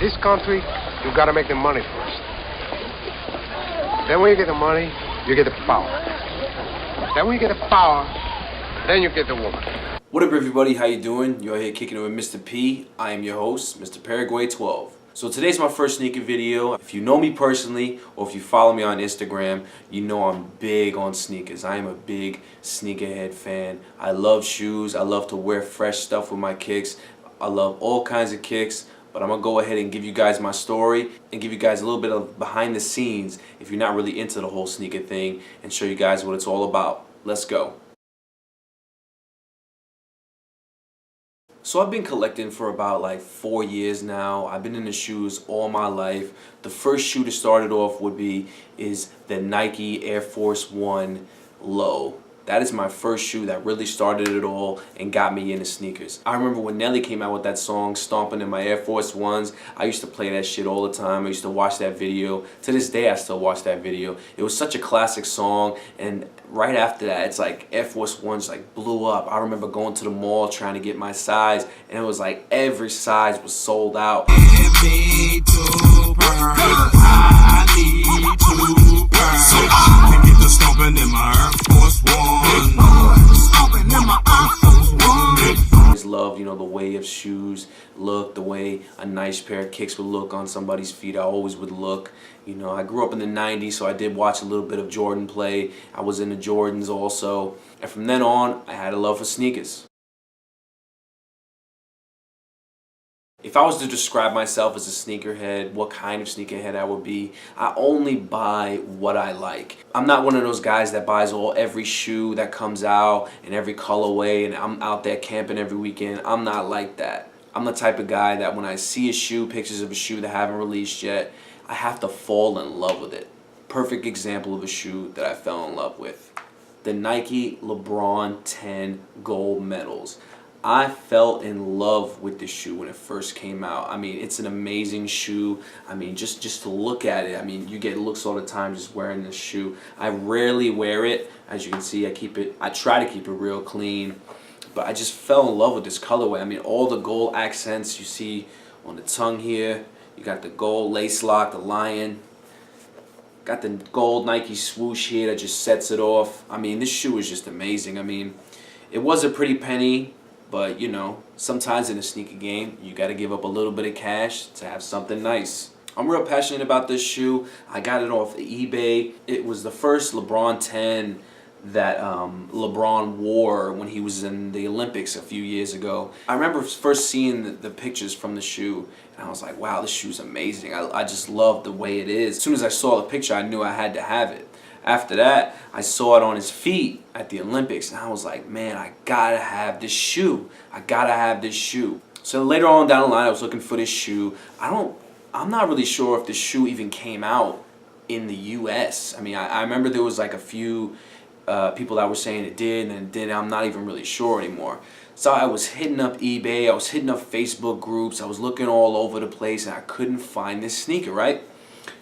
this country, you gotta make the money first. Then when you get the money, you get the power. Then when you get the power, then you get the woman. What up, everybody? How you doing? You're here kicking it with Mr. P. I am your host, Mr. Paraguay 12. So today's my first sneaker video. If you know me personally, or if you follow me on Instagram, you know I'm big on sneakers. I am a big sneakerhead fan. I love shoes. I love to wear fresh stuff with my kicks. I love all kinds of kicks. But I'm going to go ahead and give you guys my story and give you guys a little bit of behind the scenes if you're not really into the whole sneaker thing, and show you guys what it's all about. Let's go. So I've been collecting for about like 4 years now. I've been into shoes all my life. The first shoe to start it off is the Nike Air Force One Low. That is my first shoe that really started it all and got me into sneakers. I remember when Nelly came out with that song, Stomping in My Air Force Ones. I used to play that shit all the time. I used to watch that video. To this day, I still watch that video. It was such a classic song, and right after that, it's like Air Force Ones like blew up. I remember going to the mall trying to get my size, and it was like every size was sold out. I always loved, the way of shoes look, the way a nice pair of kicks would look on somebody's feet. I always would look. I grew up in the 90s, so I did watch a little bit of Jordan play. I was into Jordans also. And from then on, I had a love for sneakers. If I was to describe myself as a sneakerhead, what kind of sneakerhead I would be, I only buy what I like. I'm not one of those guys that buys every shoe that comes out and every colorway, and I'm out there camping every weekend. I'm not like that. I'm the type of guy that when I see a shoe, pictures of a shoe that haven't released yet, I have to fall in love with it. Perfect example of a shoe that I fell in love with. The Nike LeBron 10 gold medals. I fell in love with this shoe when it first came out. I mean, it's an amazing shoe. I mean, just to look at it, I mean, you get looks all the time just wearing this shoe. I rarely wear it. As you can see, I try to keep it real clean. But I just fell in love with this colorway. I mean, all the gold accents you see on the tongue here. You got the gold lace lock, the lion. Got the gold Nike swoosh here that just sets it off. I mean, this shoe is just amazing. I mean, it was a pretty penny. But, sometimes in a sneaker game, you got to give up a little bit of cash to have something nice. I'm real passionate about this shoe. I got it off eBay. It was the first LeBron 10 that LeBron wore when he was in the Olympics a few years ago. I remember first seeing the pictures from the shoe, and I was like, wow, this shoe's amazing. I just love the way it is. As soon as I saw the picture, I knew I had to have it. After that, I saw it on his feet at the Olympics, and I was like, man, I gotta have this shoe. I gotta have this shoe. So later on down the line, I was looking for this shoe. I'm not really sure if this shoe even came out in the U.S. I mean, I remember there was like a few people that were saying it did, and it didn't. I'm not even really sure anymore. So I was hitting up eBay, I was hitting up Facebook groups, I was looking all over the place, and I couldn't find this sneaker, right?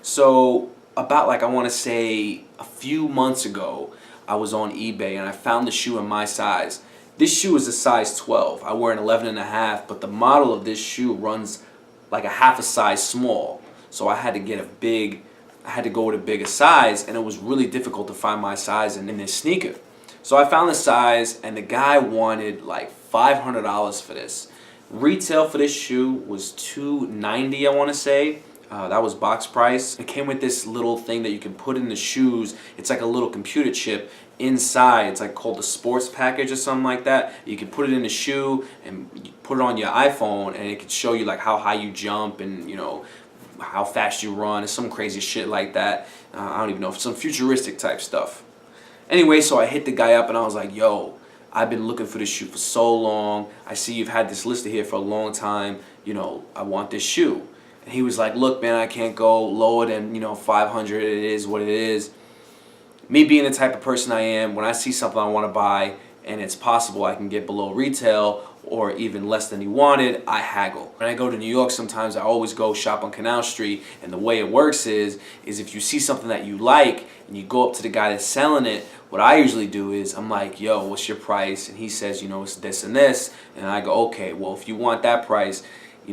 So about I want to say a few months ago, I was on eBay and I found the shoe in my size. This shoe is a size 12. I wear an 11.5, but the model of this shoe runs like a half a size small. So I had to go with a bigger size, and it was really difficult to find my size in this sneaker. So I found the size, and the guy wanted like $500 for this. Retail for this shoe was $290, I want to say. That was box price. It came with this little thing that you can put in the shoes. It's like a little computer chip inside. It's like called the sports package or something like that. You can put it in the shoe and you put it on your iPhone, and it can show you like how high you jump and how fast you run. It's some crazy shit like that. I don't even know, some futuristic type stuff. Anyway, so I hit the guy up and I was like, yo, I've been looking for this shoe for so long. I see you've had this listed here for a long time. I want this shoe. And he was like, look, man, I can't go lower than, 500. It is what it is. Me being the type of person I am, when I see something I want to buy and it's possible I can get below retail or even less than he wanted, I haggle. When I go to New York, sometimes I always go shop on Canal Street, and the way it works is if you see something that you like and you go up to the guy that's selling it, what I usually do is I'm like, yo, what's your price? And he says, it's this and this. And I go, okay, well, if you want that price,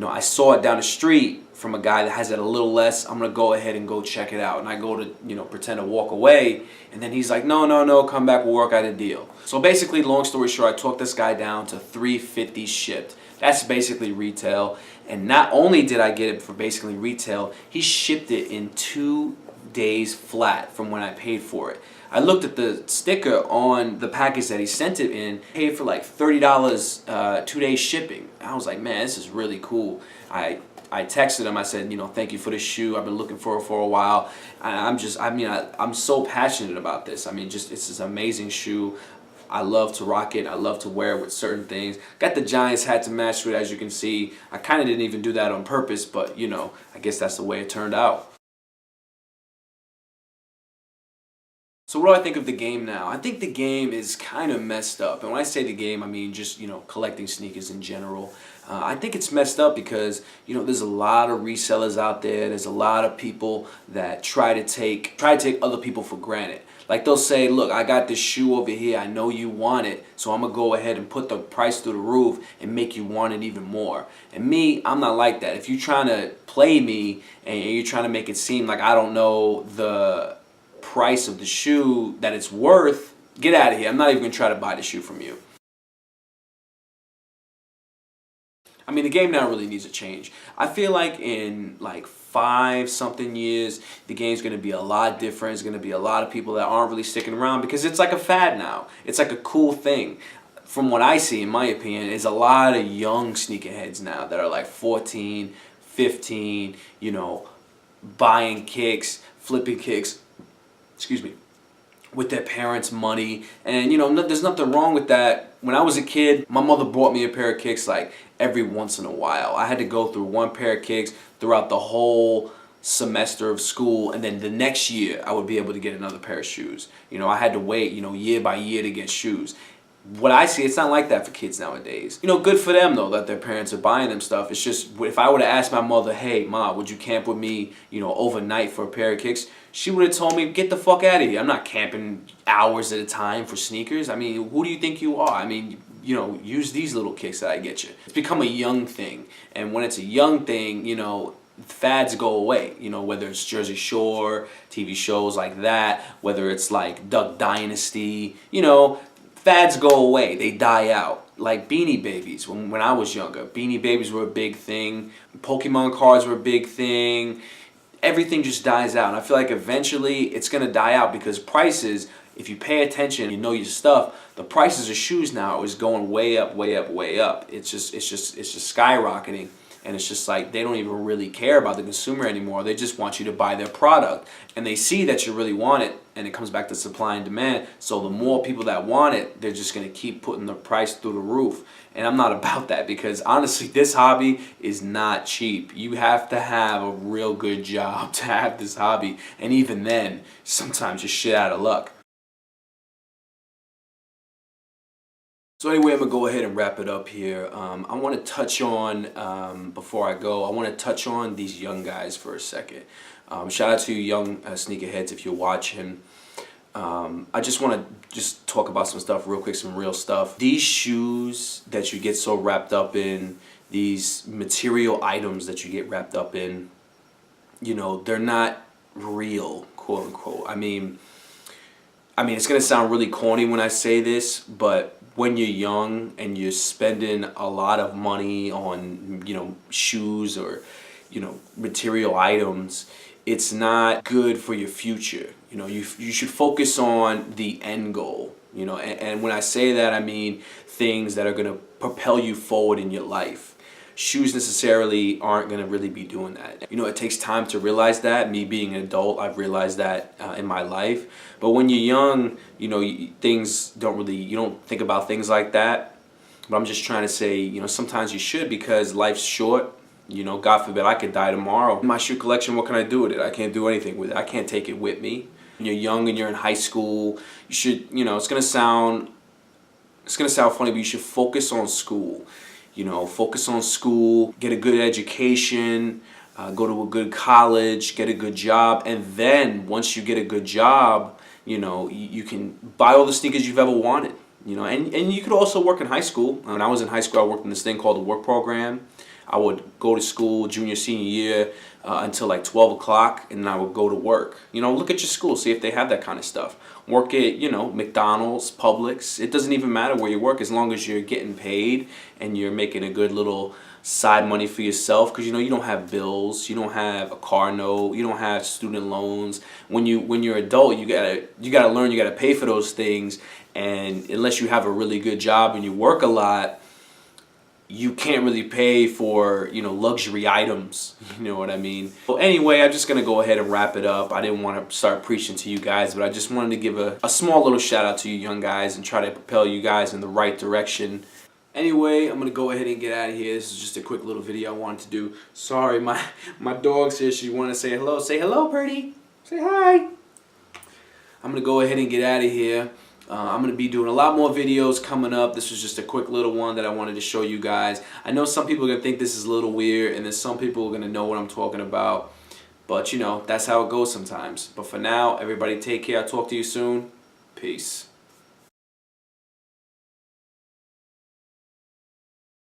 I saw it down the street from a guy that has it a little less, I'm gonna go ahead and go check it out. And I go to, pretend to walk away, and then he's like, no, no, no, come back, we'll work out a deal. So basically, long story short, I talked this guy down to $350 shipped. That's basically retail. And not only did I get it for basically retail, he shipped it in 2 days flat from when I paid for it. I looked at the sticker on the package that he sent it in, paid for like $30 2 days shipping. I was like, man, this is really cool. I texted him, I said, thank you for the shoe. I've been looking for it for a while. I'm so passionate about this. I mean, just, it's this amazing shoe. I love to rock it. I love to wear it with certain things. Got the Giants hat to match with it, as you can see. I kind of didn't even do that on purpose, but, I guess that's the way it turned out. So what do I think of the game now? I think the game is kind of messed up. And when I say the game, I mean just, collecting sneakers in general. I think it's messed up because, there's a lot of resellers out there. There's a lot of people that try to take other people for granted. Like they'll say, look, I got this shoe over here. I know you want it. So I'm going to go ahead and put the price through the roof and make you want it even more. And me, I'm not like that. If you're trying to play me and you're trying to make it seem like I don't know the price of the shoe that it's worth, get out of here. I'm not even going to try to buy the shoe from you. I mean, the game now really needs a change. I feel like in like 5-something years, the game's going to be a lot different. There's going to be a lot of people that aren't really sticking around because it's like a fad now. It's like a cool thing. From what I see, in my opinion, is a lot of young sneakerheads now that are like 14, 15, buying kicks, flipping kicks, with their parents' money. And there's nothing wrong with that. When I was a kid, my mother bought me a pair of kicks like every once in a while. I had to go through one pair of kicks throughout the whole semester of school, and then the next year I would be able to get another pair of shoes. I had to wait, year by year to get shoes. What I see, it's not like that for kids nowadays. Good for them though that their parents are buying them stuff. It's just, if I would have asked my mother, hey Ma, would you camp with me, overnight for a pair of kicks? She would have told me, get the fuck out of here. I'm not camping hours at a time for sneakers. I mean, who do you think you are? I mean, use these little kicks that I get you. It's become a young thing. And when it's a young thing, fads go away. Whether it's Jersey Shore, TV shows like that, whether it's like Duck Dynasty, fads go away. They die out. Like Beanie Babies. When I was younger, Beanie Babies were a big thing. Pokemon cards were a big thing. Everything just dies out. And I feel like eventually it's going to die out because prices, if you pay attention, your stuff, the prices of shoes now is going way up, way up, way up. It's just skyrocketing. And it's just like they don't even really care about the consumer anymore. They just want you to buy their product. And they see that you really want it, and it comes back to supply and demand. So the more people that want it, they're just going to keep putting the price through the roof. And I'm not about that because honestly, this hobby is not cheap. You have to have a real good job to have this hobby. And even then, sometimes you're shit out of luck. So anyway, I'm going to go ahead and wrap it up here. I want to touch on, before I go, I want to touch on these young guys for a second. Shout out to you young sneakerheads if you're watching. I just want to talk about some stuff real quick, some real stuff. These shoes that you get so wrapped up in, these material items that you get wrapped up in, they're not real, quote unquote. I mean, it's going to sound really corny when I say this, but when you're young and you're spending a lot of money on, shoes or, material items, it's not good for your future. You should focus on the end goal, and when I say that, I mean things that are going to propel you forward in your life. Shoes necessarily aren't going to really be doing that. It takes time to realize that. Me being an adult, I've realized that in my life. But when you're young, things don't really, you don't think about things like that. But I'm just trying to say, sometimes you should because life's short. God forbid I could die tomorrow. My shoe collection, what can I do with it? I can't do anything with it. I can't take it with me. When you're young and you're in high school, you should, it's gonna sound funny, but you should focus on school. Focus on school, get a good education, go to a good college, get a good job, and then once you get a good job, you can buy all the sneakers you've ever wanted. And you could also work in high school. When I was in high school, I worked in this thing called the work program. I would go to school junior, senior year until like 12 o'clock, and then I would go to work. You know, look at your school, see if they have that kind of stuff. Work at, you know, McDonald's, Publix. It doesn't even matter where you work as long as you're getting paid and you're making a good little side money for yourself, because you know you don't have bills, you don't have a car note, you don't have student loans. When you're adult, you gotta learn, you gotta pay for those things, and unless you have a really good job and you work a lot, you can't really pay for, you know, luxury items. You know what I mean? Well, anyway, I'm just gonna go ahead and wrap it up. I didn't want to start preaching to you guys, but I just wanted to give a small little shout out to you young guys and try to propel you guys in the right direction. Anyway, I'm gonna go ahead and get out of here. This is just a quick little video I wanted to do. Sorry, my dog's here. She wanted to say hello. Say hello, Purdy. Say hi. I'm gonna go ahead and get out of here. I'm going to be doing a lot more videos coming up. This was just a quick little one that I wanted to show you guys. I know some people are going to think this is a little weird, and then some people are going to know what I'm talking about. But, you know, that's how it goes sometimes. But for now, everybody take care. I'll talk to you soon. Peace.